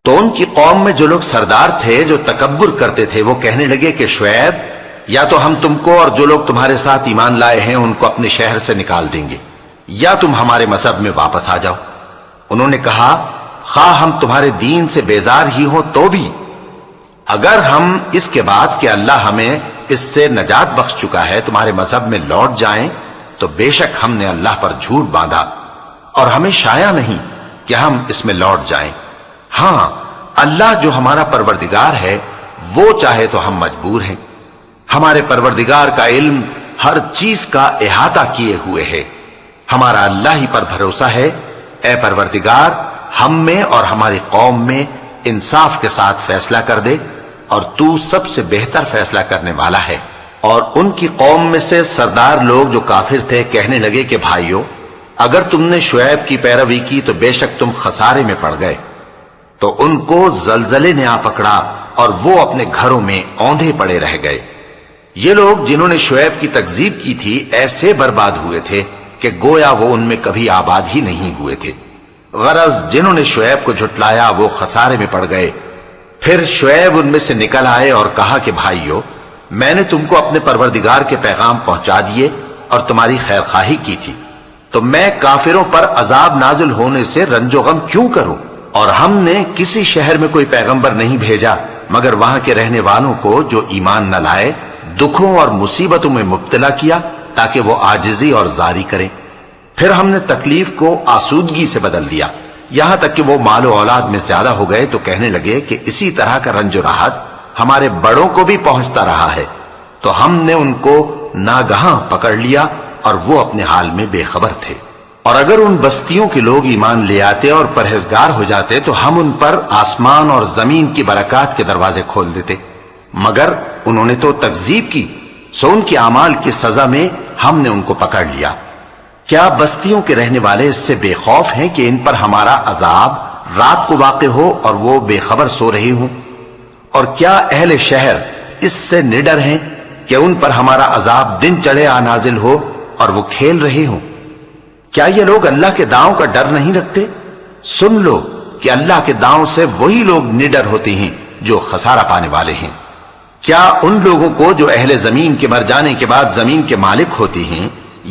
تو ان کی قوم میں جو لوگ سردار تھے جو تکبر کرتے تھے وہ کہنے لگے کہ شعیب یا تو ہم تم کو اور جو لوگ تمہارے ساتھ ایمان لائے ہیں ان کو اپنے شہر سے نکال دیں گے یا تم ہمارے مذہب میں واپس آ جاؤ۔ انہوں نے کہا خواہ ہم تمہارے دین سے بیزار ہی ہوں تو بھی اگر ہم اس کے بعد کہ اللہ ہمیں اس سے نجات بخش چکا ہے تمہارے مذہب میں لوٹ جائیں تو بے شک ہم نے اللہ پر جھوٹ باندھا اور ہمیں شایع نہیں کہ ہم اس میں لوٹ جائیں۔ ہاں اللہ جو ہمارا پروردگار ہے وہ چاہے تو ہم مجبور ہیں۔ ہمارے پروردگار کا علم ہر چیز کا احاطہ کیے ہوئے ہے۔ ہمارا اللہ ہی پر بھروسہ ہے۔ اے پروردگار ہم میں اور ہماری قوم میں انصاف کے ساتھ فیصلہ کر دے اور تو سب سے بہتر فیصلہ کرنے والا ہے۔ اور ان کی قوم میں سے سردار لوگ جو کافر تھے کہنے لگے کہ بھائیو اگر تم نے شعیب کی پیروی کی تو بے شک تم خسارے میں پڑ گئے۔ تو ان کو زلزلے نے آ پکڑا اور وہ اپنے گھروں میں اوندھے پڑے رہ گئے۔ یہ لوگ جنہوں نے شعیب کی تکذیب کی تھی ایسے برباد ہوئے تھے کہ گویا وہ ان میں کبھی آباد ہی نہیں ہوئے تھے۔ غرض جنہوں نے شعیب کو جھٹلایا وہ خسارے میں پڑ گئے۔ پھر شعیب ان میں سے نکل آئے اور کہا کہ بھائیو میں نے تم کو اپنے پروردگار کے پیغام پہنچا دیے اور تمہاری خیر خواہی کی تھی، تو میں کافروں پر عذاب نازل ہونے سے رنج و غم کیوں کروں؟ اور ہم نے کسی شہر میں کوئی پیغمبر نہیں بھیجا مگر وہاں کے رہنے والوں کو جو ایمان نہ لائے دکھوں اور مصیبتوں میں مبتلا کیا تاکہ وہ عاجزی اور زاری کریں۔ پھر ہم نے تکلیف کو آسودگی سے بدل دیا یہاں تک کہ وہ مال و اولاد میں زیادہ ہو گئے تو کہنے لگے کہ اسی طرح کا رنج و راحت ہمارے بڑوں کو بھی پہنچتا رہا ہے۔ تو ہم نے ان کو ناگہاں پکڑ لیا اور وہ اپنے حال میں بے خبر تھے۔ اور اگر ان بستیوں کے لوگ ایمان لے آتے اور پرہیزگار ہو جاتے تو ہم ان پر آسمان اور زمین کی برکات کے دروازے کھول دیتے، مگر انہوں نے تو تکذیب کی، سو ان کے اعمال کی سزا میں ہم نے ان کو پکڑ لیا۔ کیا بستیوں کے رہنے والے اس سے بے خوف ہیں کہ ان پر ہمارا عذاب رات کو واقع ہو اور وہ بے خبر سو رہے ہوں؟ اور کیا اہل شہر اس سے نڈر ہیں کہ ان پر ہمارا عذاب دن چڑھے آ نازل ہو اور وہ کھیل رہے ہوں؟ کیا یہ لوگ اللہ کے داؤں کا ڈر نہیں رکھتے؟ سن لو کہ اللہ کے داؤں سے وہی لوگ نڈر ہوتے ہیں جو خسارہ پانے والے ہیں۔ کیا ان لوگوں کو جو اہل زمین کے مر جانے کے بعد زمین کے مالک ہوتے ہیں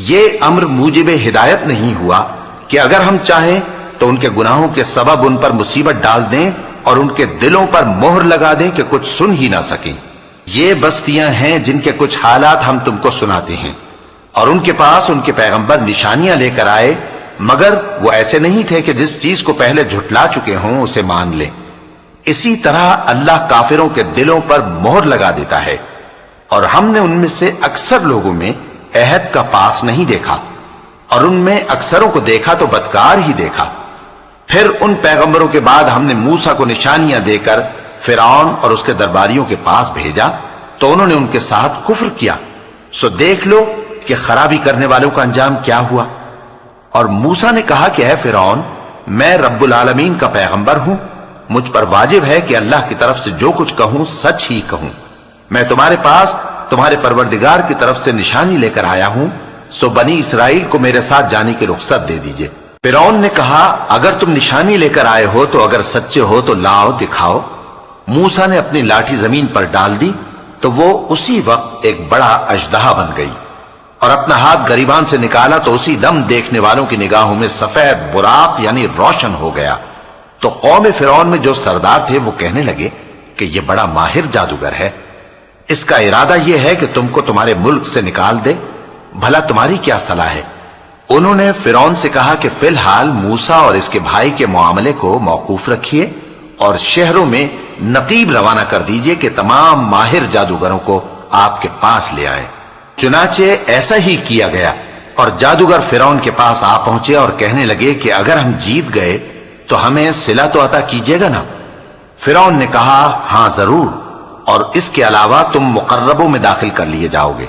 یہ امر موجب ہدایت نہیں ہوا کہ اگر ہم چاہیں تو ان کے گناہوں کے سبب ان پر مصیبت ڈال دیں اور ان کے دلوں پر مہر لگا دیں کہ کچھ سن ہی نہ سکیں؟ یہ بستیاں ہیں جن کے کچھ حالات ہم تم کو سناتے ہیں، اور ان کے پاس ان کے پیغمبر نشانیاں لے کر آئے مگر وہ ایسے نہیں تھے کہ جس چیز کو پہلے جھٹلا چکے ہوں اسے مان لیں۔ اسی طرح اللہ کافروں کے دلوں پر مہر لگا دیتا ہے، اور ہم نے ان میں سے اکثر لوگوں میں عہد کا پاس نہیں دیکھا اور ان میں اکثروں کو دیکھا تو بدکار ہی دیکھا۔ پھر ان پیغمبروں کے بعد ہم نے موسیٰ کو نشانیاں دے کر فرعون اور اس کے درباریوں کے پاس بھیجا تو انہوں نے ان کے ساتھ کفر کیا، سو دیکھ لو کہ خرابی کرنے والوں کا انجام کیا ہوا۔ اور موسیٰ نے کہا کہ اے فرعون میں رب العالمین کا پیغمبر ہوں، مجھ پر واجب ہے کہ اللہ کی طرف سے جو کچھ کہوں سچ ہی کہوں۔ میں تمہارے پاس تمہارے پروردگار کی طرف سے نشانی لے کر آیا ہوں، سو بنی اسرائیل کو میرے ساتھ جانے کی رخصت دے دیجئے۔ فرعون نے کہا اگر تم نشانی لے کر آئے ہو تو اگر سچے ہو تو لاؤ دکھاؤ۔ موسیٰ نے اپنی لاٹھی زمین پر ڈال دی تو وہ اسی وقت ایک بڑا اژدہا بن گئی، اور اپنا ہاتھ گریبان سے نکالا تو اسی دم دیکھنے والوں کی نگاہوں میں سفید براق یعنی روشن ہو گیا۔ تو قوم فرعون میں جو سردار تھے وہ کہنے لگے کہ یہ بڑا ماہر جادوگر ہے، اس کا ارادہ یہ ہے کہ تم کو تمہارے ملک سے نکال دے، بھلا تمہاری کیا صلاح ہے؟ انہوں نے فرعون سے کہا کہ فی الحال موسیٰ اور اس کے بھائی کے معاملے کو موقوف رکھیے اور شہروں میں نقیب روانہ کر دیجئے کہ تمام ماہر جادوگروں کو آپ کے پاس لے آئیں۔ چنانچہ ایسا ہی کیا گیا، اور جادوگر فرعون کے پاس آ پہنچے اور کہنے لگے کہ اگر ہم جیت گئے تو ہمیں صلہ تو عطا کیجیے گا نا؟ فرعون نے کہا ہاں ضرور، اور اس کے علاوہ تم مقربوں میں داخل کر لیے جاؤ گے۔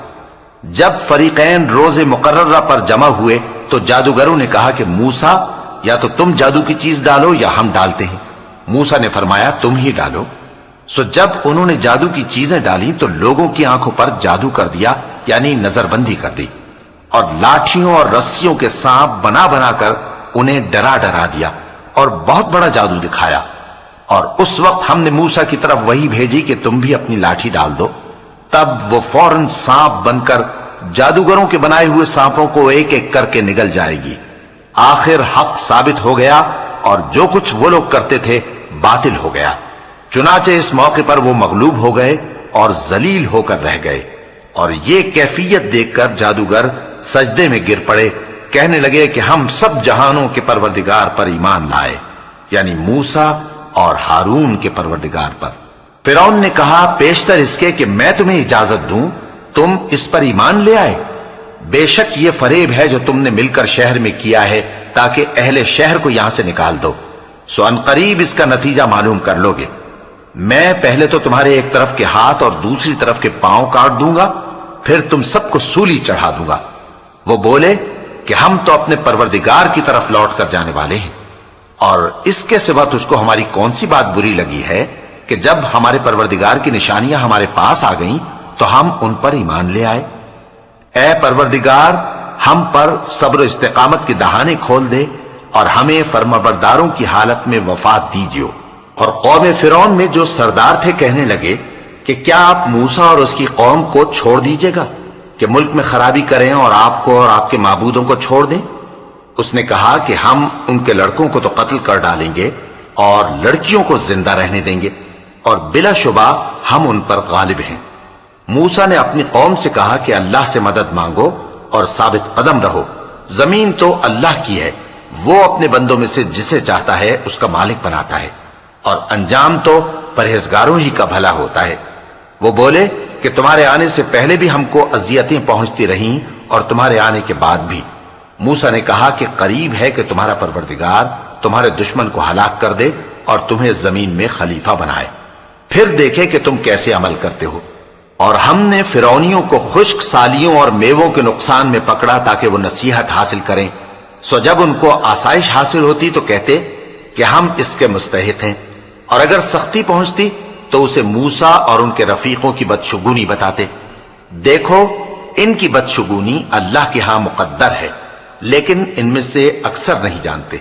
جب فریقین روز مقررہ پر جمع ہوئے تو جادوگروں نے کہا کہ موسیٰ یا تو تم جادو کی چیز ڈالو یا ہم ڈالتے ہیں۔ موسیٰ نے فرمایا تم ہی ڈالو۔ سو جب انہوں نے جادو کی چیزیں ڈالی تو لوگوں کی آنکھوں پر جادو کر دیا یعنی نظر بندی کر دی، اور لاٹھیوں اور رسیوں کے سانپ بنا بنا کر انہیں ڈرا ڈرا دیا اور بہت بڑا جادو دکھایا، اور اس وقت ہم نے موسیٰ کی طرف وہی بھیجی کہ تم بھی اپنی لاٹھی ڈال دو، تب وہ فوراً سانپ بن کر جادوگروں کے بنائے ہوئے سانپوں کو ایک ایک کر کے نگل جائے گی۔ آخر حق ثابت ہو گیا اور جو کچھ وہ لوگ کرتے تھے باطل ہو گیا۔ چنانچہ اس موقع پر وہ مغلوب ہو گئے اور ذلیل ہو کر رہ گئے، اور یہ کیفیت دیکھ کر جادوگر سجدے میں گر پڑے، کہنے لگے کہ ہم سب جہانوں کے پروردگار پر ایمان لائے، یعنی موسیٰ اور ہارون کے پروردگار پر۔ فرعون نے کہا پیشتر اس کے کہ میں تمہیں اجازت دوں تم اس پر ایمان لے آئے، بے شک یہ فریب ہے جو تم نے مل کر شہر میں کیا ہے تاکہ اہل شہر کو یہاں سے نکال دو، سو ان قریب اس کا نتیجہ معلوم کر لو گے۔ میں پہلے تو تمہارے ایک طرف کے ہاتھ اور دوسری طرف کے پاؤں کاٹ دوں گا، پھر تم سب کو سولی چڑھا دوں گا۔ وہ بولے کہ ہم تو اپنے پروردگار کی طرف لوٹ کر جانے والے ہیں، اور اس کے سوا تجھ کو ہماری کون سی بات بری لگی ہے کہ جب ہمارے پروردگار کی نشانیاں ہمارے پاس آ گئیں تو ہم ان پر ایمان لے آئے؟ اے پروردگار، ہم پر صبر و استقامت کے دہانے کھول دے اور ہمیں فرمانبرداروں کی حالت میں وفات دیجیو۔ اور قوم فرعون میں جو سردار تھے کہنے لگے کہ کیا آپ موسیٰ اور اس کی قوم کو چھوڑ دیجیے گا کہ ملک میں خرابی کریں اور آپ کو اور آپ کے معبودوں کو چھوڑ دیں؟ اس نے کہا کہ ہم ان کے لڑکوں کو تو قتل کر ڈالیں گے اور لڑکیوں کو زندہ رہنے دیں گے، اور بلا شبہ ہم ان پر غالب ہیں۔ موسیٰ نے اپنی قوم سے کہا کہ اللہ سے مدد مانگو اور ثابت قدم رہو، زمین تو اللہ کی ہے، وہ اپنے بندوں میں سے جسے چاہتا ہے اس کا مالک بناتا ہے، اور انجام تو پرہیزگاروں ہی کا بھلا ہوتا ہے۔ وہ بولے کہ تمہارے آنے سے پہلے بھی ہم کو اذیتیں پہنچتی رہیں اور تمہارے آنے کے بعد بھی۔ موسیٰ نے کہا کہ قریب ہے کہ تمہارا پروردگار تمہارے دشمن کو ہلاک کر دے اور تمہیں زمین میں خلیفہ بنائے، پھر دیکھے کہ تم کیسے عمل کرتے ہو۔ اور ہم نے فرعونیوں کو خشک سالیوں اور میووں کے نقصان میں پکڑا تاکہ وہ نصیحت حاصل کریں، سو جب ان کو آسائش حاصل ہوتی تو کہتے کہ ہم اس کے مستحق ہیں، اور اگر سختی پہنچتی تو اسے موسیٰ اور ان کے رفیقوں کی بدشگونی بتاتے۔ دیکھو ان کی بدشگونی اللہ کے ہاں مقدر ہے، لیکن ان میں سے اکثر نہیں جانتے۔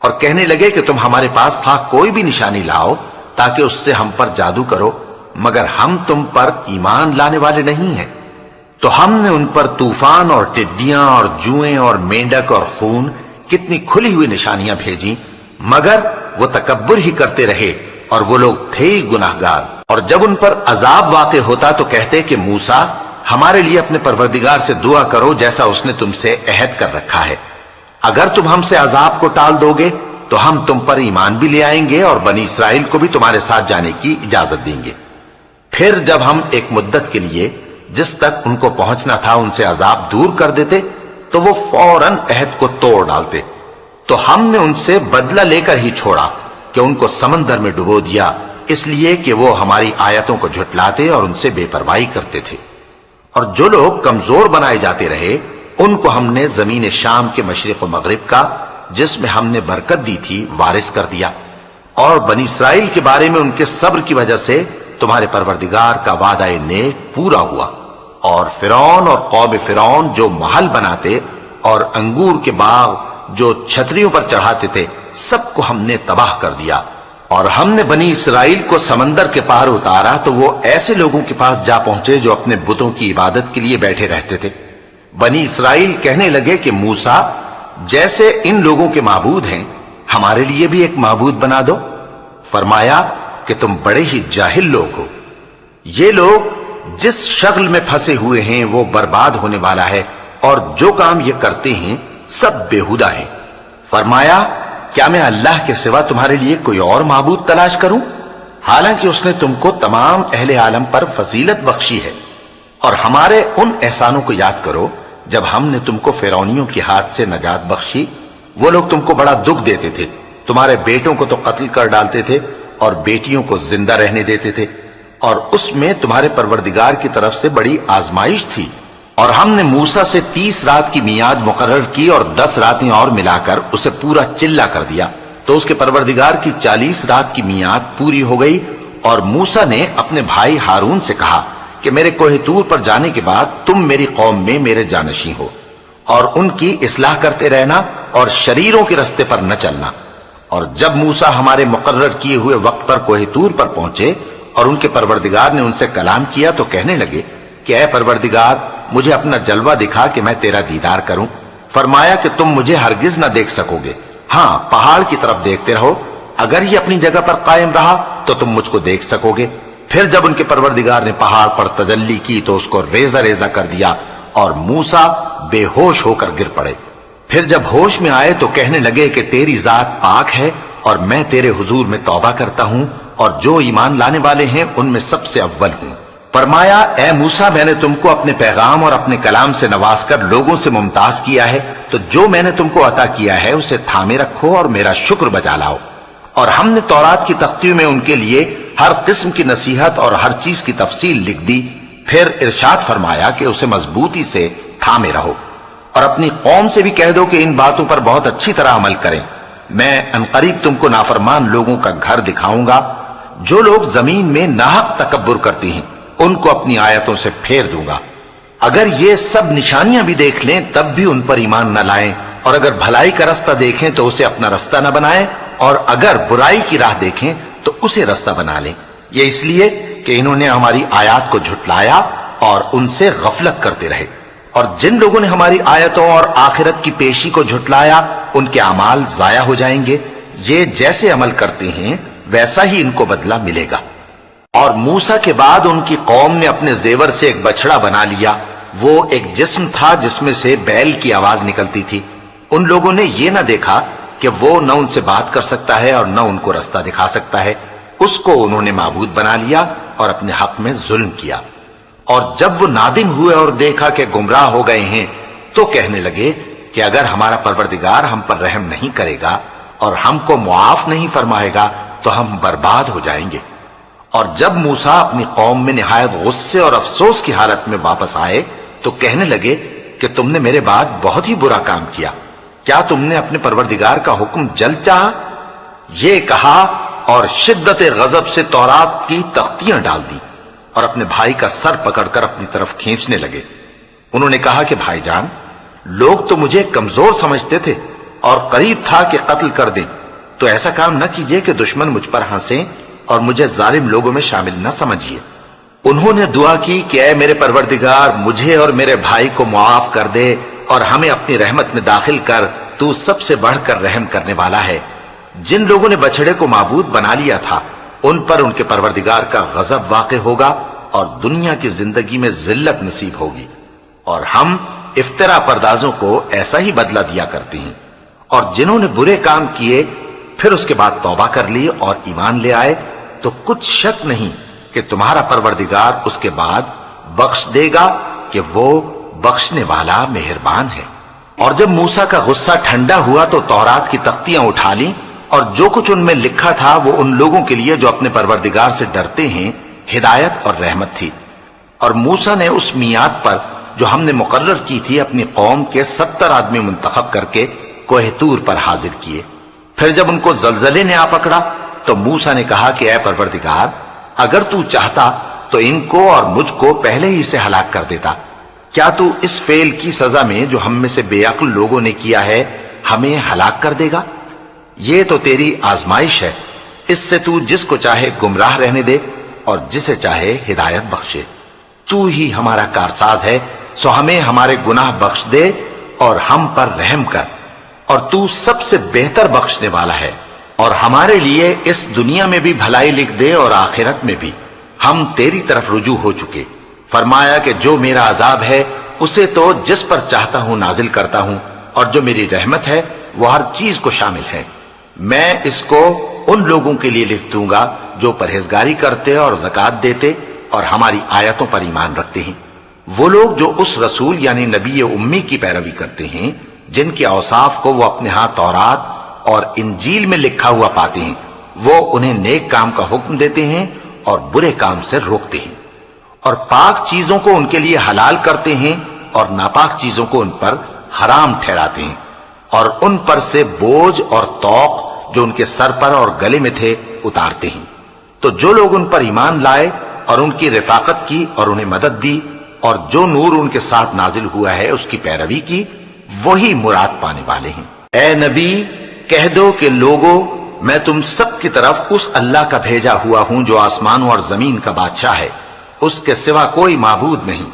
اور کہنے لگے کہ تم ہمارے پاس خواہ کوئی بھی نشانی لاؤ تاکہ اس سے ہم پر جادو کرو، مگر ہم تم پر ایمان لانے والے نہیں ہیں۔ تو ہم نے ان پر طوفان اور ٹڈیاں اور جوئیں اور مینڈک اور خون کتنی کھلی ہوئی نشانیاں بھیجیں، مگر وہ تکبر ہی کرتے رہے اور وہ لوگ تھے ہی گناہگار۔ اور جب ان پر عذاب واقع ہوتا تو کہتے کہ موسیٰ ہمارے لیے اپنے پروردگار سے دعا کرو جیسا اس نے تم سے عہد کر رکھا ہے، اگر تم ہم سے عذاب کو ٹال دو گے تو ہم تم پر ایمان بھی لے آئیں گے اور بنی اسرائیل کو بھی تمہارے ساتھ جانے کی اجازت دیں گے۔ پھر جب ہم ایک مدت کے لیے جس تک ان کو پہنچنا تھا ان سے عذاب دور کر دیتے تو وہ فوراً عہد کو توڑ ڈالتے، تو ہم نے ان سے بدلہ لے کر ہی چھوڑا کہ ان کو سمندر میں ڈبو دیا، اس لیے کہ وہ ہماری آیتوں کو جھٹلاتے اور ان سے بے پرواہی کرتے تھے۔ اور جو لوگ کمزور بنائے جاتے رہے ان کو ہم نے زمین شام کے مشرق و مغرب کا جس میں ہم نے برکت دی تھی وارث کر دیا، اور بنی اسرائیل کے بارے میں ان کے صبر کی وجہ سے تمہارے پروردگار کا وعدہ نیک پورا ہوا۔ اور فرعون اور قوم فرعون جو محل بناتے اور انگور کے باغ جو چھتریوں پر چڑھاتے تھے سب کو ہم نے تباہ کر دیا۔ اور ہم نے بنی اسرائیل کو سمندر کے پار اتارا تو وہ ایسے لوگوں کے پاس جا پہنچے جو اپنے بتوں کی عبادت کے لیے بیٹھے رہتے تھے۔ بنی اسرائیل کہنے لگے کہ موسیٰ جیسے ان لوگوں کے معبود ہیں ہمارے لیے بھی ایک معبود بنا دو۔ فرمایا کہ تم بڑے ہی جاہل لوگ ہو، یہ لوگ جس شغل میں پھنسے ہوئے ہیں وہ برباد ہونے والا ہے، اور جو کام یہ کرتے ہیں سب بےہودہ ہیں۔ فرمایا کیا میں اللہ کے سوا تمہارے لیے کوئی اور معبود تلاش کروں، حالانکہ اس نے تم کو تمام اہل عالم پر فضیلت بخشی ہے۔ اور ہمارے ان احسانوں کو یاد کرو جب ہم نے تم کو فرعونیوں کے ہاتھ سے نجات بخشی، وہ لوگ تم کو بڑا دکھ دیتے تھے، تمہارے بیٹوں کو تو قتل کر ڈالتے تھے اور بیٹیوں کو زندہ رہنے دیتے تھے، اور اس میں تمہارے پروردگار کی طرف سے بڑی آزمائش تھی۔ اور ہم نے موسیٰ سے 30 رات کی میعاد مقرر کی اور 10 راتیں اور ملا کر اسے پورا چلا کر دیا، تو اس کے پروردگار کی 40 رات کی میعاد پوری ہو گئی۔ اور موسیٰ نے اپنے بھائی ہارون سے کہا کہ میرے کوہ طور پر جانے کے بعد تم میری قوم میں میرے جانشین ہو، اور ان کی اصلاح کرتے رہنا اور شریروں کے رستے پر نہ چلنا، اور جب موسیٰ ہمارے مقرر کیے ہوئے وقت پر کوہ طور پر پہنچے اور ان کے پروردگار نے ان سے کلام کیا تو کہنے لگے کہ اے پروردگار مجھے اپنا جلوہ دکھا کہ میں تیرا دیدار کروں۔ فرمایا کہ تم مجھے ہرگز نہ دیکھ سکو گے، ہاں پہاڑ کی طرف دیکھتے رہو، اگر یہ اپنی جگہ پر قائم رہا تو تم مجھ کو دیکھ سکو گے۔ پھر جب ان کے پروردگار نے پہاڑ پر تجلی کی تو اس کو ریزہ ریزہ کر دیا اور موسیٰ بے ہوش ہو کر گر پڑے۔ پھر جب ہوش میں آئے تو کہنے لگے کہ تیری ذات پاک ہے اور میں تیرے حضور میں توبہ کرتا ہوں اور جو ایمان لانے والے ہیں ان میں سب سے اول ہوں۔ فرمایا اے موسیٰ میں نے تم کو اپنے پیغام اور اپنے کلام سے نواز کر لوگوں سے ممتاز کیا ہے، تو جو میں نے تم کو عطا کیا ہے اسے تھامے رکھو اور میرا شکر بجا لاؤ۔ اور ہم نے تورات کی تختیوں میں ان کے لیے ہر قسم کی نصیحت اور ہر چیز کی تفصیل لکھ دی۔ پھر ارشاد فرمایا کہ اسے مضبوطی سے تھامے رہو اور اپنی قوم سے بھی کہہ دو کہ ان باتوں پر بہت اچھی طرح عمل کریں۔ میں انقریب تم کو نافرمان لوگوں کا گھر دکھاؤں گا، جو لوگ زمین میں ناحق تکبر کرتی ہیں ان کو اپنی آیتوں سے پھیر دوں گا۔ اگر یہ سب نشانیاں بھی دیکھ لیں تب بھی ان پر ایمان نہ لائیں، اور اگر بھلائی کا رستہ دیکھیں تو اسے اپنا رستہ نہ بنائیں، اور اگر برائی کی راہ دیکھیں تو اسے رستہ بنا لیں۔ یہ اس لیے کہ انہوں نے ہماری آیات کو جھٹلایا اور ان سے غفلت کرتے رہے، اور جن لوگوں نے ہماری آیتوں اور آخرت کی پیشی کو جھٹلایا ان کے اعمال ضائع ہو جائیں گے۔ یہ جیسے عمل کرتے ہیں ویسا ہی ان کو بدلہ ملے گا۔ اور موسیٰ کے بعد ان کی قوم نے اپنے زیور سے ایک بچڑا بنا لیا، وہ ایک جسم تھا جس میں سے بیل کی آواز نکلتی تھی۔ ان لوگوں نے یہ نہ دیکھا کہ وہ نہ ان سے بات کر سکتا ہے اور نہ ان کو رستہ دکھا سکتا ہے، اس کو انہوں نے معبود بنا لیا اور اپنے حق میں ظلم کیا۔ اور جب وہ نادم ہوئے اور دیکھا کہ گمراہ ہو گئے ہیں تو کہنے لگے کہ اگر ہمارا پروردگار ہم پر رحم نہیں کرے گا اور ہم کو معاف نہیں فرمائے گا تو ہم برباد ہو جائیں گے۔ اور جب موسیٰ اپنی قوم میں نہایت غصے اور افسوس کی حالت میں واپس آئے تو کہنے لگے کہ تم نے میرے بعد بہت ہی برا کام کیا، کیا تم نے اپنے پروردگار کا حکم جلد چاہا؟ یہ کہا اور شدت غضب سے تورات کی تختیاں ڈال دی اور اپنے بھائی کا سر پکڑ کر اپنی طرف کھینچنے لگے۔ انہوں نے کہا کہ بھائی جان، لوگ تو مجھے کمزور سمجھتے تھے اور قریب تھا کہ قتل کر دیں، تو ایسا کام نہ کیجئے کہ دشمن مجھ پر ہنسیں اور مجھے ظالم لوگوں میں شامل نہ سمجھیے۔ انہوں نے دعا کی کہ اے میرے پروردگار مجھے اور میرے بھائی کو معاف کر دے اور ہمیں اپنی رحمت میں داخل کر، تو سب سے بڑھ کر رحم کرنے والا ہے۔ جن لوگوں نے بچڑے کو معبود بنا لیا تھا ان پر ان کے پروردگار کا غضب واقع ہوگا اور دنیا کی زندگی میں ذلت نصیب ہوگی، اور ہم افترا پردازوں کو ایسا ہی بدلہ دیا کرتے ہیں۔ اور جنہوں نے برے کام کیے پھر اس کے بعد توبہ کر لی اور ایمان لے آئے تو کچھ شک نہیں کہ تمہارا پروردگار اس کے بعد بخش دے گا کہ وہ بخشنے والا مہربان ہے۔ اور جب موسیٰ کا غصہ ٹھنڈا ہوا تو تورات کی تختیاں اٹھا لیں، اور جو کچھ ان میں لکھا تھا وہ ان لوگوں کے لیے جو اپنے پروردگار سے ڈرتے ہیں ہدایت اور رحمت تھی۔ اور موسیٰ نے اس میعاد پر جو ہم نے مقرر کی تھی اپنی قوم کے 70 آدمی منتخب کر کے کوہ طور پر حاضر کیے۔ پھر جب ان کو زلزلے نے آ پکڑا تو موسیٰ نے کہا کہ اے پروردگار اگر تو چاہتا تو ان کو اور مجھ کو پہلے ہی سے ہلاک کر دیتا، کیا تو اس فعل کی سزا میں جو ہم میں سے بے عقل لوگوں نے کیا ہے ہمیں ہلاک کر دے گا؟ یہ تو تیری آزمائش ہے، اس سے تو جس کو چاہے گمراہ رہنے دے اور جسے چاہے ہدایت بخشے۔ تو ہی ہمارا کارساز ہے، سو ہمیں ہمارے گناہ بخش دے اور ہم پر رحم کر، اور تو سب سے بہتر بخشنے والا ہے، اور ہمارے لیے اس دنیا میں بھی بھلائی لکھ دے اور آخرت میں بھی، ہم تیری طرف رجوع ہو چکے۔ فرمایا کہ جو میرا عذاب ہے اسے تو جس پر چاہتا ہوں نازل کرتا ہوں، اور جو میری رحمت ہے وہ ہر چیز کو شامل ہے۔ میں اس کو ان لوگوں کے لیے لکھ دوں گا جو پرہیزگاری کرتے اور زکوٰۃ دیتے اور ہماری آیتوں پر ایمان رکھتے ہیں، وہ لوگ جو اس رسول یعنی نبی امی کی پیروی کرتے ہیں جن کے اوصاف کو وہ اپنے ہاں تورات اور انجیل میں لکھا ہوا پاتے ہیں، وہ انہیں نیک کام کا حکم دیتے ہیں اور برے کام سے روکتے ہیں، اور پاک چیزوں کو ان کے لیے حلال کرتے ہیں اور ناپاک چیزوں کو ان پر حرام ٹھہراتے ہیں، اور ان پر سے بوجھ اور طوق جو ان کے سر پر اور گلے میں تھے اتارتے ہیں۔ تو جو لوگ ان پر ایمان لائے اور ان کی رفاقت کی اور انہیں مدد دی اور جو نور ان کے ساتھ نازل ہوا ہے اس کی پیروی کی، وہی مراد پانے والے ہیں۔ اے نبی کہہ دو کہ لوگوں میں تم سب کی طرف اس اللہ کا بھیجا ہوا ہوں جو آسمانوں اور زمین کا بادشاہ ہے، اس کے سوا کوئی معبود نہیں،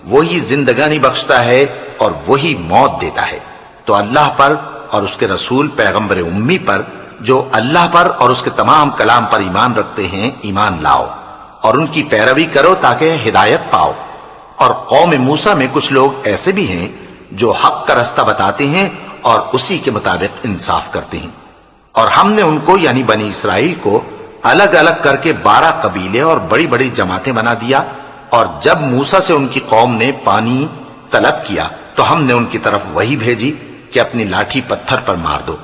وہی زندگانی بخشتا ہے اور وہی موت دیتا ہے۔ تو اللہ پر اور اس کے رسول پیغمبر امی پر جو اللہ پر اور اس کے تمام کلام پر ایمان رکھتے ہیں ایمان لاؤ اور ان کی پیروی کرو تاکہ ہدایت پاؤ۔ اور قوم موسیٰ میں کچھ لوگ ایسے بھی ہیں جو حق کا رستہ بتاتے ہیں اور اسی کے مطابق انصاف کرتے ہیں۔ اور ہم نے ان کو یعنی بنی اسرائیل کو الگ الگ کر کے 12 قبیلے اور بڑی بڑی جماعتیں بنا دیا، اور جب موسیٰ سے ان کی قوم نے پانی طلب کیا تو ہم نے ان کی طرف وہی بھیجی کہ اپنی لاٹھی پتھر پر مار دو،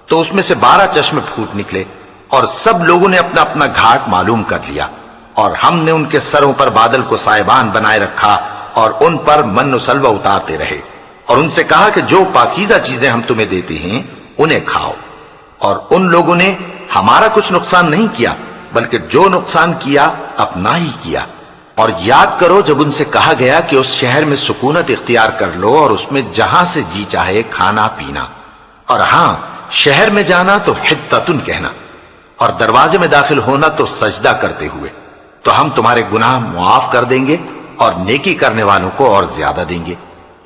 تو اس میں سے 12 چشمے پھوٹ نکلے، اور سب لوگوں نے اپنا اپنا گھاٹ معلوم کر لیا، اور ہم نے ان کے سروں پر بادل کو سائبان بنائے رکھا اور ان پر من و سلوہ اتارتے رہے، اور ان سے کہا کہ جو پاکیزہ چیزیں ہم تمہیں دیتے ہیں انہیں کھاؤ۔ اور ان لوگوں نے ہمارا کچھ نقصان نہیں کیا بلکہ جو نقصان کیا اپنا ہی کیا۔ اور یاد کرو جب ان سے کہا گیا کہ اس شہر میں سکونت اختیار کر لو اور اس میں جہاں سے جی چاہے کھانا پینا، اور ہاں شہر میں جانا تو حتتن کہنا، اور دروازے میں داخل ہونا تو سجدہ کرتے ہوئے، تو ہم تمہارے گناہ معاف کر دیں گے اور نیکی کرنے والوں کو اور زیادہ دیں گے۔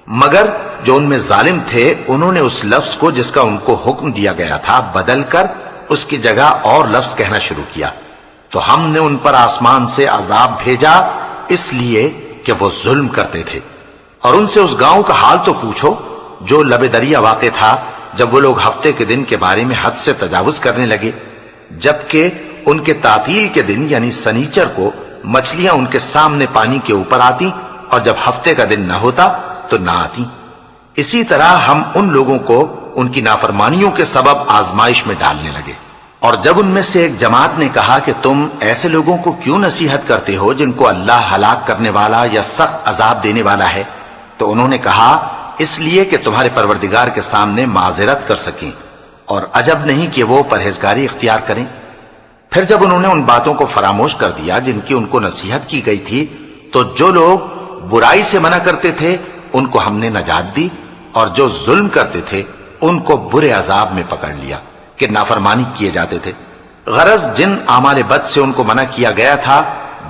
مگر جو ان میں ظالم تھے انہوں نے اس لفظ کو جس کا ان کو حکم دیا گیا تھا بدل کر اس کی جگہ اور لفظ کہنا شروع کیا، تو ہم نے ان پر آسمان سے عذاب بھیجا اس لیے کہ وہ ظلم کرتے تھے۔ اور ان سے اس گاؤں کا حال تو پوچھو جو لب دریا واقع تھا، جب وہ لوگ ہفتے کے دن کے بارے میں حد سے تجاوز کرنے لگے، جبکہ ان کے تعطیل کے دن یعنی سنیچر کو مچھلیاں ان کے سامنے پانی کے اوپر آتی، اور جب ہفتے کا دن نہ ہوتا تو نہ آتی۔ اسی طرح ہم ان لوگوں کو ان کی نافرمانیوں کے سبب آزمائش میں ڈالنے لگے۔ اور جب ان میں سے ایک جماعت نے کہا کہ تم ایسے لوگوں کو کیوں نصیحت کرتے ہو جن کو اللہ ہلاک کرنے والا یا سخت عذاب دینے والا ہے، تو انہوں نے کہا اس لیے کہ تمہارے پروردگار کے سامنے معذرت کر سکیں، اور عجب نہیں کہ وہ پرہیزگاری اختیار کریں۔ پھر جب انہوں نے ان باتوں کو فراموش کر دیا جن کی ان کو نصیحت کی گئی تھی، تو جو لوگ برائی سے منع کرتے تھے ان کو ہم نے نجات دی، اور جو ظلم کرتے تھے ان کو برے عذاب میں پکڑ لیا کہ نافرمانی کیے جاتے تھے۔ غرض جن اعمال بد سے ان کو منع کیا گیا تھا،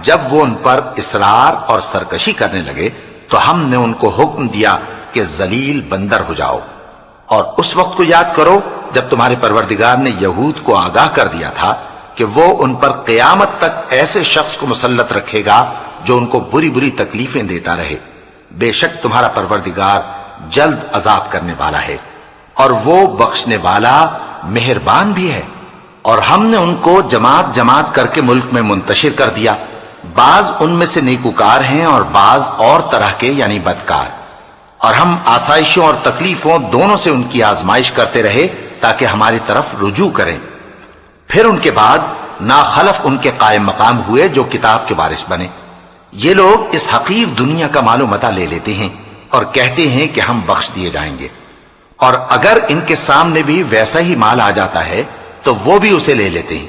جب وہ ان پر اصرار اور سرکشی کرنے لگے تو ہم نے ان کو حکم دیا کہ ذلیل بندر ہو جاؤ۔ اور اس وقت کو یاد کرو جب تمہارے پروردگار نے یہود کو آگاہ کر دیا تھا کہ وہ ان پر قیامت تک ایسے شخص کو مسلط رکھے گا جو ان کو بری بری تکلیفیں دیتا رہے۔ بے شک تمہارا پروردگار جلد عذاب کرنے والا ہے اور وہ بخشنے والا مہربان بھی ہے۔ اور ہم نے ان کو جماعت جماعت کر کے ملک میں منتشر کر دیا، بعض ان میں سے نیکوکار ہیں اور بعض اور طرح کے یعنی بدکار، اور ہم آسائشوں اور تکلیفوں دونوں سے ان کی آزمائش کرتے رہے تاکہ ہماری طرف رجوع کریں۔ پھر ان کے بعد ناخلف ان کے قائم مقام ہوئے جو کتاب کے وارث بنے۔ یہ لوگ اس حقیر دنیا کا مال و متاع لے لیتے ہیں اور کہتے ہیں کہ ہم بخش دیے جائیں گے، اور اگر ان کے سامنے بھی ویسا ہی مال آ جاتا ہے تو وہ بھی اسے لے لیتے ہیں۔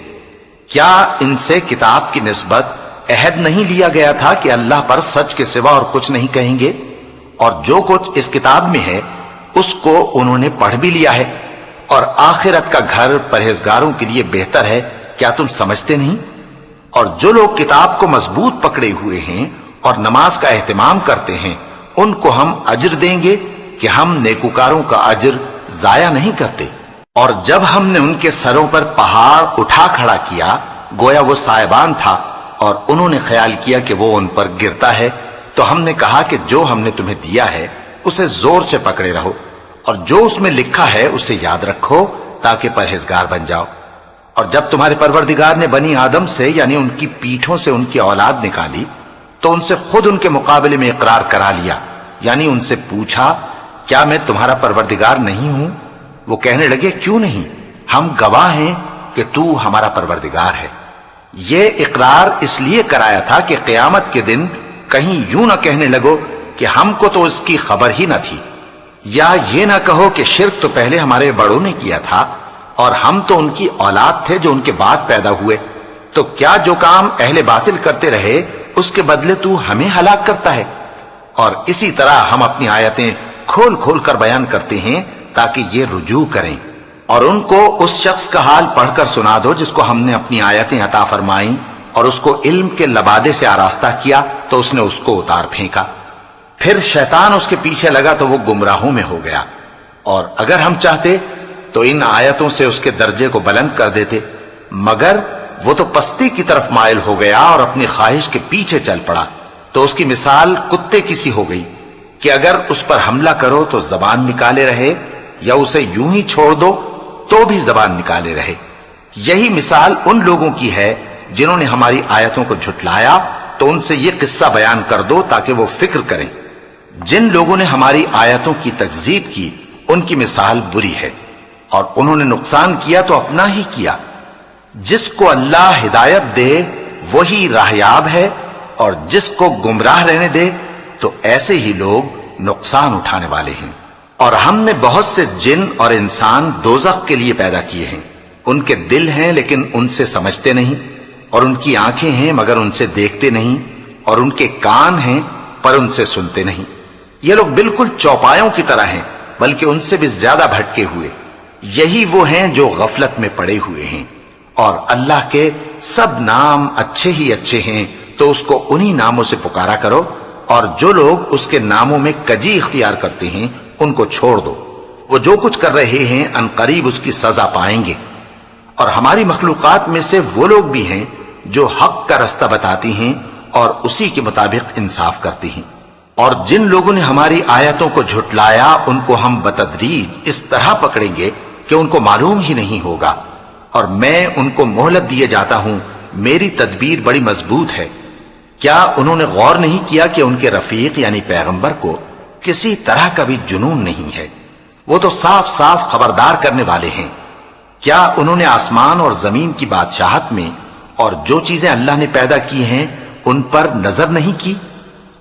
کیا ان سے کتاب کی نسبت عہد نہیں لیا گیا تھا کہ اللہ پر سچ کے سوا اور کچھ نہیں کہیں گے؟ اور جو کچھ اس کتاب میں ہے اس کو انہوں نے پڑھ بھی لیا ہے، اور آخرت کا گھر پرہیزگاروں کے لیے بہتر ہے، کیا تم سمجھتے نہیں؟ اور جو لوگ کتاب کو مضبوط پکڑے ہوئے ہیں اور نماز کا اہتمام کرتے ہیں ان کو ہم اجر دیں گے کہ ہم نیکوکاروں کا اجر ضائع نہیں کرتے۔ اور جب ہم نے ان کے سروں پر پہاڑ اٹھا کھڑا کیا گویا وہ سائبان تھا، اور انہوں نے خیال کیا کہ وہ ان پر گرتا ہے، تو ہم نے کہا کہ جو ہم نے تمہیں دیا ہے اسے زور سے پکڑے رہو، اور جو اس میں لکھا ہے اسے یاد رکھو تاکہ پرہیزگار بن جاؤ۔ اور جب تمہارے پروردگار نے بنی آدم سے یعنی ان کی پیٹھوں سے ان کی اولاد نکالی تو ان سے خود ان کے مقابلے میں اقرار کرا لیا، یعنی ان سے پوچھا کیا میں تمہارا پروردگار نہیں ہوں؟ وہ کہنے لگے کیوں نہیں، ہم گواہ ہیں کہ تو ہمارا پروردگار ہے۔ یہ اقرار اس لیے کرایا تھا کہ قیامت کے دن کہیں یوں نہ کہنے لگو کہ ہم کو تو اس کی خبر ہی نہ تھی، یا یہ نہ کہو کہ شرک تو پہلے ہمارے بڑوں نے کیا تھا اور ہم تو ان کی اولاد تھے جو ان کے بعد پیدا ہوئے، تو کیا جو کام اہل باطل کرتے رہے اس کے بدلے تو ہمیں ہلاک کرتا ہے؟ اور اسی طرح ہم اپنی آیتیں کھول کھول کر بیان کرتے ہیں تاکہ یہ رجوع کریں۔ اور ان کو اس شخص کا حال پڑھ کر سنا دو جس کو ہم نے اپنی آیتیں عطا فرمائیں اور اس کو علم کے لبادے سے آراستہ کیا تو اس نے اس کو اتار پھینکا، پھر شیطان اس کے پیچھے لگا تو وہ گمراہوں میں ہو گیا، اور اگر ہم چاہتے تو ان آیتوں سے اس کے درجے کو بلند کر دیتے، مگر وہ تو پستی کی طرف مائل ہو گیا اور اپنی خواہش کے پیچھے چل پڑا، تو اس کی مثال کتے کی سی ہو گئی کہ اگر اس پر حملہ کرو تو زبان نکالے رہے، یا اسے یوں ہی چھوڑ دو تو بھی زبان نکالے رہے۔ یہی مثال ان لوگوں کی ہے جنہوں نے ہماری آیتوں کو جھٹلایا، تو ان سے یہ قصہ بیان کر دو تاکہ وہ فکر کریں۔ جن لوگوں نے ہماری آیتوں کی تکذیب کی ان کی مثال بری ہے، اور انہوں نے نقصان کیا تو اپنا ہی کیا۔ جس کو اللہ ہدایت دے وہی راہیاب ہے، اور جس کو گمراہ رہنے دے تو ایسے ہی لوگ نقصان اٹھانے والے ہیں۔ اور ہم نے بہت سے جن اور انسان دوزخ کے لیے پیدا کیے ہیں، ان کے دل ہیں لیکن ان سے سمجھتے نہیں، اور ان کی آنکھیں ہیں مگر ان سے دیکھتے نہیں، اور ان کے کان ہیں پر ان سے سنتے نہیں۔ یہ لوگ بالکل چوپایوں کی طرح ہیں، بلکہ ان سے بھی زیادہ بھٹکے ہوئے۔ یہی وہ ہیں جو غفلت میں پڑے ہوئے ہیں۔ اور اللہ کے سب نام اچھے ہی اچھے ہیں، تو اس کو انہی ناموں سے پکارا کرو، اور جو لوگ اس کے ناموں میں کجی اختیار کرتے ہیں ان کو چھوڑ دو۔ وہ جو کچھ کر رہے ہیں ان قریب اس کی سزا پائیں گے۔ اور ہماری مخلوقات میں سے وہ لوگ بھی ہیں جو حق کا رستہ بتاتی ہیں اور اسی کے مطابق انصاف کرتی ہیں۔ اور جن لوگوں نے ہماری آیتوں کو جھٹلایا ان کو ہم بتدریج اس طرح پکڑیں گے کہ ان کو معلوم ہی نہیں ہوگا، اور میں ان کو مہلت دیے جاتا ہوں، میری تدبیر بڑی مضبوط ہے۔ کیا انہوں نے غور نہیں کیا کہ ان کے رفیق یعنی پیغمبر کو کسی طرح کا بھی جنون نہیں ہے؟ وہ تو صاف صاف خبردار کرنے والے ہیں۔ کیا انہوں نے آسمان اور زمین کی بادشاہت میں اور جو چیزیں اللہ نے پیدا کی ہیں ان پر نظر نہیں کی،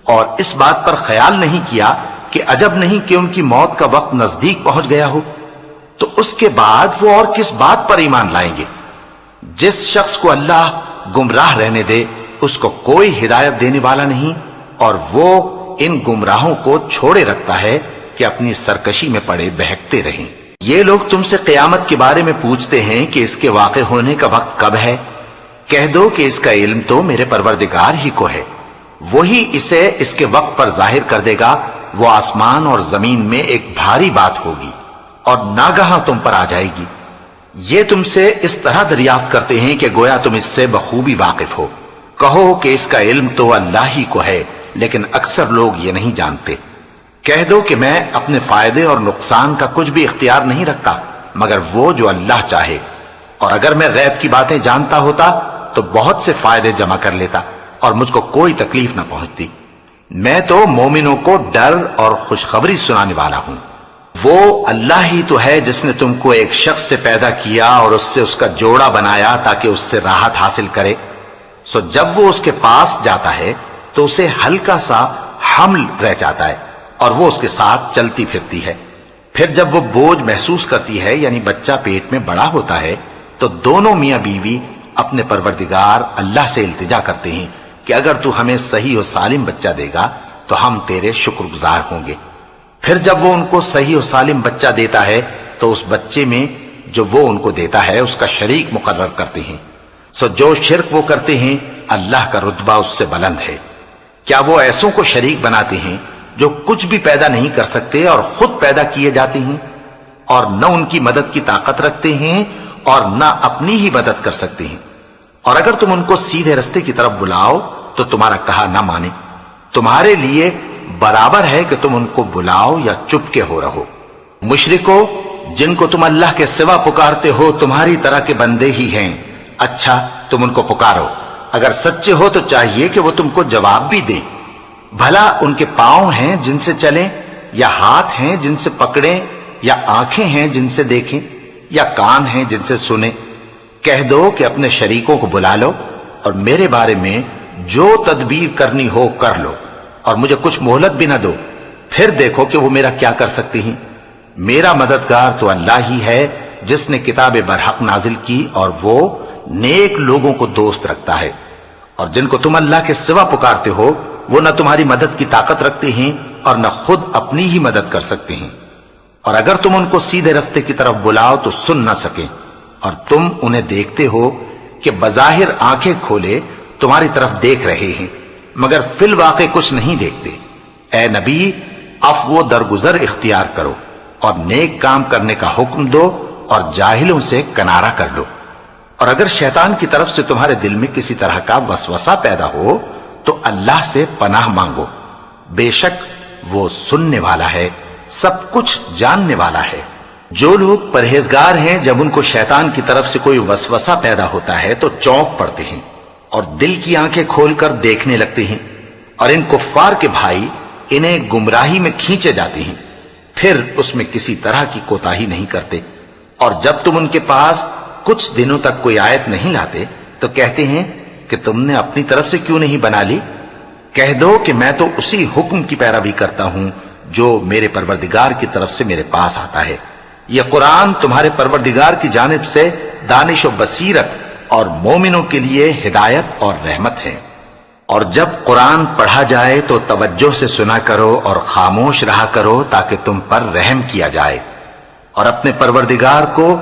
اور اس بات پر خیال نہیں کیا کہ عجب نہیں کہ ان کی موت کا وقت نزدیک پہنچ گیا ہو؟ تو اس کے بعد وہ اور کس بات پر ایمان لائیں گے؟ جس شخص کو اللہ گمراہ رہنے دے اس کو کوئی ہدایت دینے والا نہیں، اور وہ ان گمراہوں کو چھوڑے رکھتا ہے کہ اپنی سرکشی میں پڑے بہکتے رہیں۔ یہ لوگ تم سے قیامت کے بارے میں پوچھتے ہیں کہ اس کے واقع ہونے کا وقت کب ہے؟ کہہ دو کہ اس کا علم تو میرے پروردگار ہی کو ہے، وہی اسے اس کے وقت پر ظاہر کر دے گا۔ وہ آسمان اور زمین میں ایک بھاری بات ہوگی اور ناگہاں تم پر آ جائے گی۔ یہ تم سے اس طرح دریافت کرتے ہیں کہ گویا تم اس سے بخوبی واقف ہو۔ کہو کہ اس کا علم تو اللہ ہی کو ہے، لیکن اکثر لوگ یہ نہیں جانتے۔ کہہ دو کہ میں اپنے فائدے اور نقصان کا کچھ بھی اختیار نہیں رکھتا مگر وہ جو اللہ چاہے، اور اگر میں غیب کی باتیں جانتا ہوتا تو بہت سے فائدے جمع کر لیتا اور مجھ کو کوئی تکلیف نہ پہنچتی۔ میں تو مومنوں کو ڈر اور خوشخبری سنانے والا ہوں۔ وہ اللہ ہی تو ہے جس نے تم کو ایک شخص سے پیدا کیا اور اس سے اس کا جوڑا بنایا تاکہ اس سے راحت حاصل کرے۔ سو جب وہ اس کے پاس جاتا ہے تو اسے ہلکا سا حمل رہ جاتا ہے اور وہ اس کے ساتھ چلتی پھرتی ہے۔ پھر جب وہ بوجھ محسوس کرتی ہے یعنی بچہ پیٹ میں بڑا ہوتا ہے تو دونوں میاں بیوی اپنے پروردگار اللہ سے التجا کرتے ہیں کہ اگر تو ہمیں صحیح و سالم بچہ دے گا تو ہم تیرے شکر گزار ہوں گے۔ پھر جب وہ ان کو صحیح و سالم بچہ دیتا ہے تو اس بچے میں جو وہ ان کو دیتا ہے اس کا شریک مقرر کرتے ہیں۔ سو جو شرک وہ کرتے ہیں اللہ کا رتبہ اس سے بلند ہے۔ کیا وہ ایسوں کو شریک بناتے ہیں جو کچھ بھی پیدا نہیں کر سکتے اور خود پیدا کیے جاتے ہیں، اور نہ ان کی مدد کی طاقت رکھتے ہیں اور نہ اپنی ہی مدد کر سکتے ہیں؟ اور اگر تم ان کو سیدھے رستے کی طرف بلاؤ تو تمہارا کہا نہ مانے۔ تمہارے لیے برابر ہے کہ تم ان کو بلاؤ یا چپ کے ہو رہو۔ مشرکو، جن کو تم اللہ کے سوا پکارتے ہو تمہاری طرح کے بندے ہی ہیں۔ اچھا تم ان کو پکارو، اگر سچے ہو تو چاہیے کہ وہ تم کو جواب بھی دیں۔ بھلا ان کے پاؤں ہیں جن سے چلیں، یا ہاتھ ہیں جن سے پکڑیں، یا آنکھیں ہیں جن سے دیکھیں، یا کان ہیں جن سے سنیں؟ کہہ دو کہ اپنے شریکوں کو بلا لو اور میرے بارے میں جو تدبیر کرنی ہو کر لو، اور مجھے کچھ مہلت بھی نہ دو، پھر دیکھو کہ وہ میرا کیا کر سکتے ہیں۔ میرا مددگار تو اللہ ہی ہے جس نے کتاب برحق نازل کی، اور وہ نیک لوگوں کو دوست رکھتا ہے۔ اور جن کو تم اللہ کے سوا پکارتے ہو وہ نہ تمہاری مدد کی طاقت رکھتے ہیں اور نہ خود اپنی ہی مدد کر سکتے ہیں۔ اور اگر تم ان کو سیدھے رستے کی طرف بلاؤ تو سن نہ سکیں، اور تم انہیں دیکھتے ہو کہ بظاہر آنکھیں کھولے تمہاری طرف دیکھ رہے ہیں مگر فی الواقع کچھ نہیں دیکھتے۔ اے نبی، عفو و درگزر اختیار کرو اور نیک کام کرنے کا حکم دو اور جاہلوں سے کنارہ کر لو۔ اور اگر شیطان کی طرف سے تمہارے دل میں کسی طرح کا وسوسہ پیدا ہو تو اللہ سے پناہ مانگو، بے شک وہ سننے والا ہے، سب کچھ جاننے والا ہے۔ جو لوگ پرہیزگار ہیں جب ان کو شیطان کی طرف سے کوئی وسوسہ پیدا ہوتا ہے تو چونک پڑتے ہیں اور دل کی آنکھیں کھول کر دیکھنے لگتے ہیں، اور ان کفار کے بھائی انہیں گمراہی میں کھینچے جاتے ہیں، پھر اس میں کسی طرح کی کوتاہی نہیں کرتے۔ اور جب تم ان کے پاس کچھ دنوں تک کوئی آیت نہیں لاتے تو کہتے ہیں کہ تم نے اپنی طرف سے کیوں نہیں بنا لی؟ کہہ دو کہ میں تو اسی حکم کی پیروی کرتا ہوں جو میرے پروردگار کی طرف سے میرے پاس آتا ہے۔ یہ قرآن تمہارے پروردگار کی جانب سے دانش و بصیرت اور مومنوں کے لیے ہدایت اور رحمت ہے۔ اور جب قرآن پڑھا جائے تو توجہ سے سنا کرو اور خاموش رہا کرو تاکہ تم پر رحم کیا جائے، اور اپنے پروردگار کو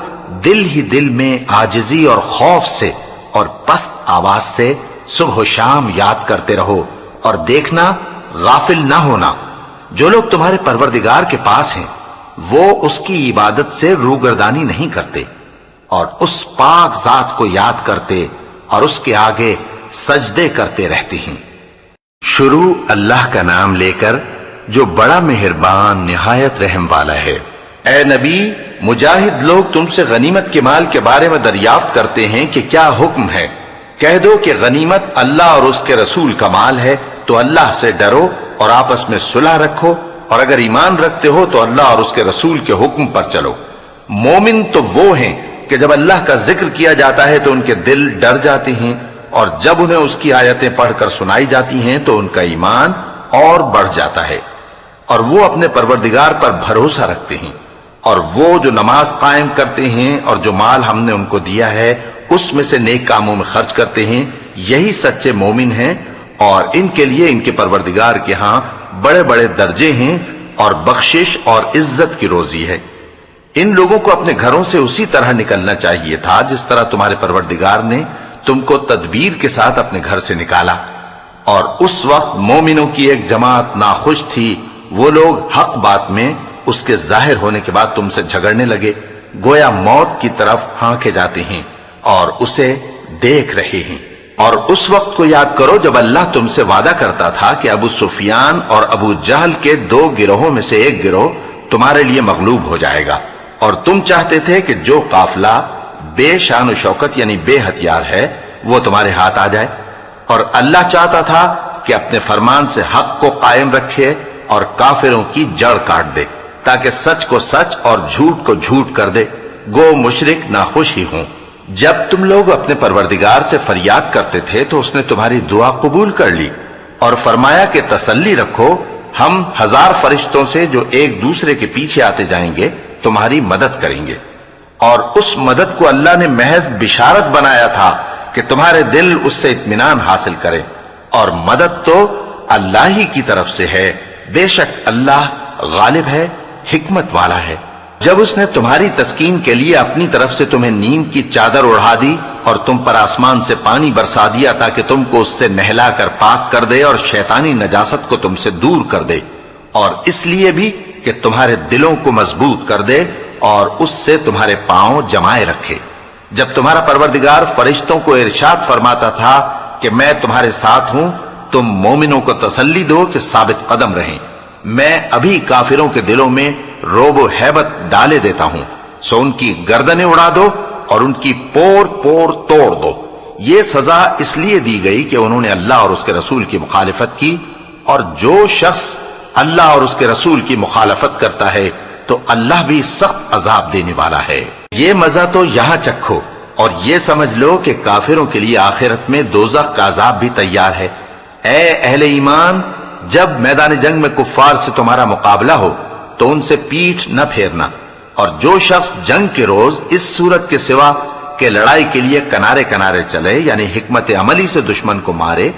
دل ہی دل میں عاجزی اور خوف سے اور پست آواز سے صبح و شام یاد کرتے رہو، اور دیکھنا غافل نہ ہونا، جو لوگ تمہارے پروردگار کے پاس ہیں وہ اس کی عبادت سے روگردانی نہیں کرتے اور اس پاک ذات کو یاد کرتے اور اس کے آگے سجدے کرتے رہتے ہیں۔ شروع اللہ کا نام لے کر جو بڑا مہربان نہایت رحم والا ہے۔ اے نبی، مجاہد لوگ تم سے غنیمت کے مال کے بارے میں دریافت کرتے ہیں کہ کیا حکم ہے۔ کہہ دو کہ غنیمت اللہ اور اس کے رسول کا مال ہے، تو اللہ سے ڈرو اور آپس میں صلح رکھو، اور اگر ایمان رکھتے ہو تو اللہ اور اس کے رسول کے حکم پر چلو۔ مومن تو وہ ہیں کہ جب اللہ کا ذکر کیا جاتا ہے تو ان کے دل ڈر جاتے ہیں، اور جب انہیں اس کی آیتیں پڑھ کر سنائی جاتی ہیں تو ان کا ایمان اور بڑھ جاتا ہے، اور وہ اپنے پروردگار پر بھروسہ رکھتے ہیں، اور وہ جو نماز قائم کرتے ہیں اور جو مال ہم نے ان کو دیا ہے اس میں سے نیک کاموں میں خرچ کرتے ہیں، یہی سچے مومن ہیں، اور ان کے لیے ان کے پروردگار کے ہاں بڑے بڑے درجے ہیں اور بخشش اور عزت کی روزی ہے۔ ان لوگوں کو اپنے گھروں سے اسی طرح نکلنا چاہیے تھا جس طرح تمہارے پروردگار نے تم کو تدبیر کے ساتھ اپنے گھر سے نکالا، اور اس وقت مومنوں کی ایک جماعت ناخوش تھی، وہ لوگ حق بات میں اس کے ظاہر ہونے کے بعد تم سے جھگڑنے لگے، گویا موت کی طرف ہانکے جاتے ہیں اور اسے دیکھ رہے ہیں۔ اور اس وقت کو یاد کرو جب اللہ تم سے وعدہ کرتا تھا کہ ابو سفیان اور ابو جہل کے 2 گروہوں میں سے ایک گروہ تمہارے لیے مغلوب ہو جائے گا، اور تم چاہتے تھے کہ جو قافلہ بے شان و شوکت یعنی بے ہتھیار ہے وہ تمہارے ہاتھ آ جائے، اور اللہ چاہتا تھا کہ اپنے فرمان سے حق کو قائم رکھے اور کافروں کی جڑ کاٹ دے، تاکہ سچ کو سچ اور جھوٹ کو جھوٹ کر دے، گو مشرک ناخوش ہی ہوں۔ جب تم لوگ اپنے پروردگار سے فریاد کرتے تھے تو اس نے تمہاری دعا قبول کر لی اور فرمایا کہ تسلی رکھو، ہم 1000 فرشتوں سے جو ایک دوسرے کے پیچھے آتے جائیں گے تمہاری مدد کریں گے۔ اور اس مدد کو اللہ نے محض بشارت بنایا تھا کہ تمہارے دل اس سے اطمینان حاصل کرے، اور مدد تو اللہ ہی کی طرف سے ہے، بے شک اللہ غالب ہے، حکمت والا ہے۔ جب اس نے تمہاری تسکین کے لیے اپنی طرف سے تمہیں نیند کی چادر اڑا دی اور تم پر آسمان سے پانی برسا دیا تاکہ تم کو اس سے نہلا کر پاک کر دے اور شیطانی نجاست کو تم سے دور کر دے، اور اس لیے بھی کہ تمہارے دلوں کو مضبوط کر دے اور اس سے تمہارے پاؤں جمائے رکھے۔ جب تمہارا پروردگار فرشتوں کو ارشاد فرماتا تھا کہ میں تمہارے ساتھ ہوں، تم مومنوں کو تسلی دو کہ ثابت قدم رہیں، میں ابھی کافروں کے دلوں میں روب و ہیبت ڈالے دیتا ہوں، سو ان کی گردنیں اڑا دو اور ان کی پور پور توڑ دو۔ یہ سزا اس لیے دی گئی کہ انہوں نے اللہ اور اس کے رسول کی مخالفت کی، اور جو شخص اللہ اور اس کے رسول کی مخالفت کرتا ہے تو اللہ بھی سخت عذاب دینے والا ہے۔ یہ مزہ تو یہاں چکھو، اور یہ سمجھ لو کہ کافروں کے لیے آخرت میں دوزخ کا عذاب بھی تیار ہے۔ اے اہل ایمان، جب میدان جنگ میں کفار سے تمہارا مقابلہ ہو تو ان سے پیٹھ نہ پھیرنا، اور جو شخص جنگ کے روز اس صورت کے سوا کہ لڑائی کے لیے کنارے کنارے چلے یعنی حکمت عملی سے دشمن کو مارے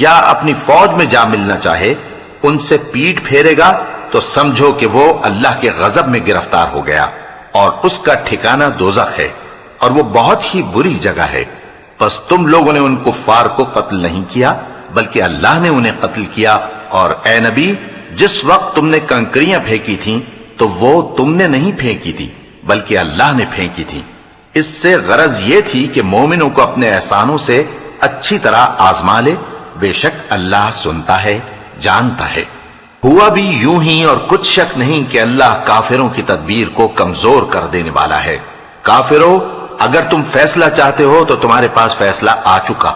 یا اپنی فوج میں جا ملنا چاہے، ان سے پیٹھ پھیرے گا تو سمجھو کہ وہ اللہ کے غضب میں گرفتار ہو گیا اور اس کا ٹھکانہ دوزخ ہے اور وہ بہت ہی بری جگہ ہے۔ پس تم لوگوں نے ان کفار کو قتل نہیں کیا بلکہ اللہ نے انہیں قتل کیا، اور اے نبی جس وقت تم نے کنکریاں پھینکی تھیں تو وہ تم نے نہیں پھینکی تھی بلکہ اللہ نے پھینکی تھی۔ اس سے غرض یہ تھی کہ مومنوں کو اپنے احسانوں سے اچھی طرح آزما لے، بے شک اللہ سنتا ہے، جانتا ہے۔ ہوا بھی یوں ہی اور کچھ شک نہیں کہ اللہ کافروں کی تدبیر کو کمزور کر دینے والا ہے۔ کافروں، اگر تم فیصلہ چاہتے ہو تو تمہارے پاس فیصلہ آ چکا،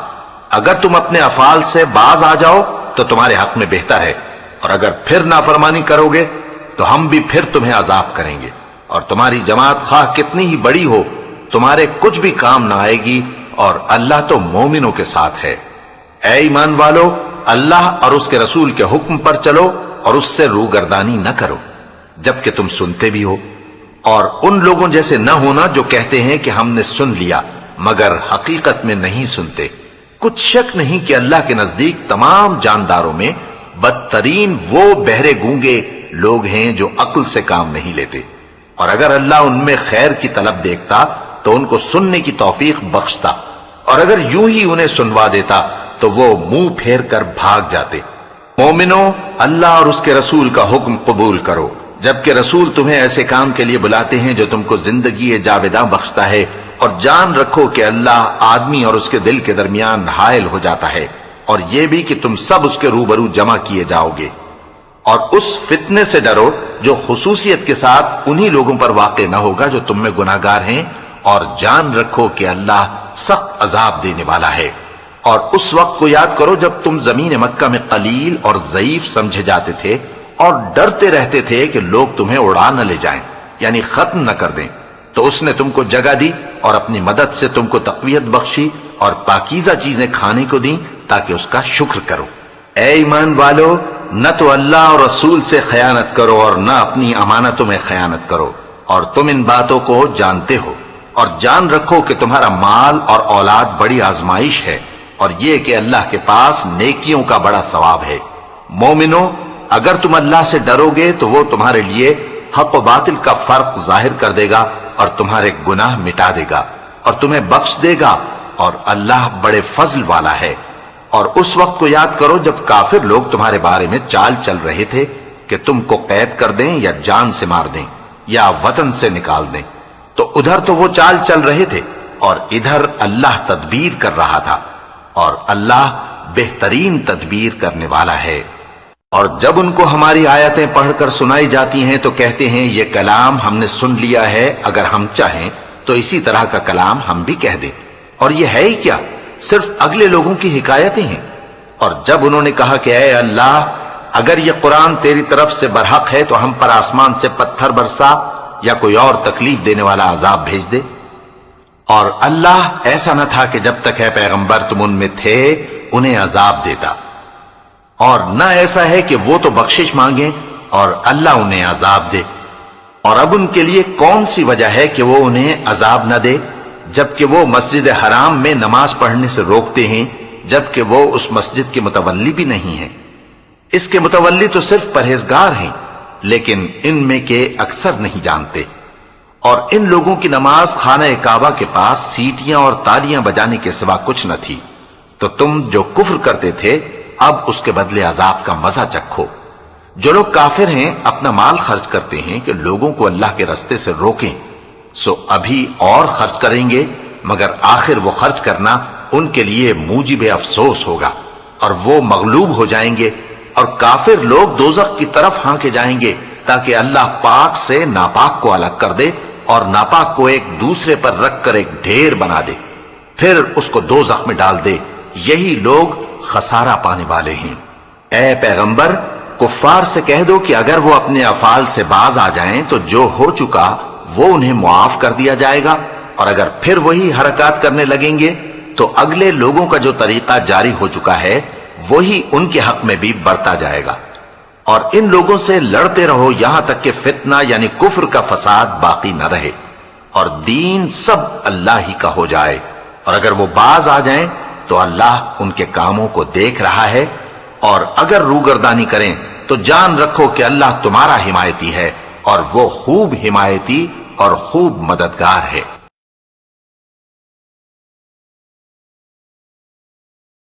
اگر تم اپنے افعال سے باز آ جاؤ تو تمہارے حق میں بہتر ہے، اور اگر پھر نافرمانی کرو گے تو ہم بھی پھر تمہیں عذاب کریں گے، اور تمہاری جماعت خواہ کتنی ہی بڑی ہو تمہارے کچھ بھی کام نہ آئے گی، اور اللہ تو مومنوں کے ساتھ ہے۔ اے ایمان والو، اللہ اور اس کے رسول کے حکم پر چلو اور اس سے روگردانی نہ کرو جبکہ تم سنتے بھی ہو، اور ان لوگوں جیسے نہ ہونا جو کہتے ہیں کہ ہم نے سن لیا مگر حقیقت میں نہیں سنتے۔ کچھ شک نہیں کہ اللہ کے نزدیک تمام جانداروں میں بدترین وہ بہرے گونگے لوگ ہیں جو عقل سے کام نہیں لیتے، اور اگر اللہ ان میں خیر کی طلب دیکھتا تو ان کو سننے کی توفیق بخشتا، اور اگر یوں ہی انہیں سنوا دیتا تو وہ منہ پھیر کر بھاگ جاتے۔ مومنوں، اللہ اور اس کے رسول کا حکم قبول کرو جبکہ رسول تمہیں ایسے کام کے لیے بلاتے ہیں جو تم کو زندگی جاوداں بخشتا ہے، اور جان رکھو کہ اللہ آدمی اور اس کے دل کے درمیان حائل ہو جاتا ہے، اور یہ بھی کہ تم سب اس کے روبرو جمع کیے جاؤ گے۔ اور اس فتنے سے ڈرو جو خصوصیت کے ساتھ انہی لوگوں پر واقع نہ ہوگا جو تم میں گناہگار ہیں، اور جان رکھو کہ اللہ سخت عذاب دینے والا ہے۔ اور اس وقت کو یاد کرو جب تم زمین مکہ میں قلیل اور ضعیف سمجھے جاتے تھے اور ڈرتے رہتے تھے کہ لوگ تمہیں اڑا نہ لے جائیں، یعنی ختم نہ کر دیں، تو اس نے تم کو جگہ دی اور اپنی مدد سے تم کو تقویت بخشی اور پاکیزہ چیزیں کھانے کو دیں تاکہ اس کا شکر کرو۔ اے ایمان والو، نہ تو اللہ اور رسول سے خیانت کرو اور نہ اپنی امانتوں میں خیانت کرو، اور تم ان باتوں کو جانتے ہو، اور جان رکھو کہ تمہارا مال اور اولاد بڑی آزمائش ہے، اور یہ کہ اللہ کے پاس نیکیوں کا بڑا ثواب ہے۔ مومنو، اگر تم اللہ سے ڈرو گے تو وہ تمہارے لیے حق و باطل کا فرق ظاہر کر دے گا اور تمہارے گناہ مٹا دے گا اور تمہیں بخش دے گا، اور اللہ بڑے فضل والا ہے۔ اور اس وقت کو یاد کرو جب کافر لوگ تمہارے بارے میں چال چل رہے تھے کہ تم کو قید کر دیں یا جان سے مار دیں یا وطن سے نکال دیں، تو ادھر تو وہ چال چل رہے تھے اور ادھر اللہ تدبیر کر رہا تھا، اور اللہ بہترین تدبیر کرنے والا ہے۔ اور جب ان کو ہماری آیتیں پڑھ کر سنائی جاتی ہیں تو کہتے ہیں یہ کلام ہم نے سن لیا ہے، اگر ہم چاہیں تو اسی طرح کا کلام ہم بھی کہہ دیں، اور یہ ہے ہی کیا، صرف اگلے لوگوں کی حکایتیں ہیں۔ اور جب انہوں نے کہا کہ اے اللہ، اگر یہ قرآن تیری طرف سے برحق ہے تو ہم پر آسمان سے پتھر برسا یا کوئی اور تکلیف دینے والا عذاب بھیج دے۔ اور اللہ ایسا نہ تھا کہ جب تک اے پیغمبر تم ان میں تھے انہیں عذاب دیتا، اور نہ ایسا ہے کہ وہ تو بخشش مانگیں اور اللہ انہیں عذاب دے۔ اور اب ان کے لیے کون سی وجہ ہے کہ وہ انہیں عذاب نہ دے، جبکہ وہ مسجد حرام میں نماز پڑھنے سے روکتے ہیں، جبکہ وہ اس مسجد کے متولی بھی نہیں ہیں۔ اس کے متولی تو صرف پرہیزگار ہیں، لیکن ان میں کے اکثر نہیں جانتے۔ اور ان لوگوں کی نماز خانہ کعبہ کے پاس سیٹیاں اور تالیاں بجانے کے سوا کچھ نہ تھی، تو تم جو کفر کرتے تھے اب اس کے بدلے عذاب کا مزہ چکھو۔ جو لوگ کافر ہیں اپنا مال خرچ کرتے ہیں کہ لوگوں کو اللہ کے رستے سے روکیں، سو ابھی اور خرچ کریں گے، مگر آخر وہ خرچ کرنا ان کے لیے موجب افسوس ہوگا، اور وہ مغلوب ہو جائیں گے، اور کافر لوگ دوزخ کی طرف ہانکے جائیں گے تاکہ اللہ پاک سے ناپاک کو الگ کر دے اور ناپاک کو ایک دوسرے پر رکھ کر ایک ڈھیر بنا دے، پھر اس کو دوزخ میں ڈال دے۔ یہی لوگ خسارہ پانے والے ہیں۔ اے پیغمبر، کفار سے کہہ دو کہ اگر وہ اپنے افعال سے باز آ جائیں تو جو ہو چکا وہ انہیں معاف کر دیا جائے گا، اور اگر پھر وہی حرکات کرنے لگیں گے تو اگلے لوگوں کا جو طریقہ جاری ہو چکا ہے وہی ان کے حق میں بھی برتا جائے گا۔ اور ان لوگوں سے لڑتے رہو یہاں تک کہ فتنہ یعنی کفر کا فساد باقی نہ رہے اور دین سب اللہ ہی کا ہو جائے، اور اگر وہ باز آ جائیں تو اللہ ان کے کاموں کو دیکھ رہا ہے، اور اگر روگردانی کریں تو جان رکھو کہ اللہ تمہارا حمایتی ہے اور وہ خوب حمایتی اور خوب مددگار ہے۔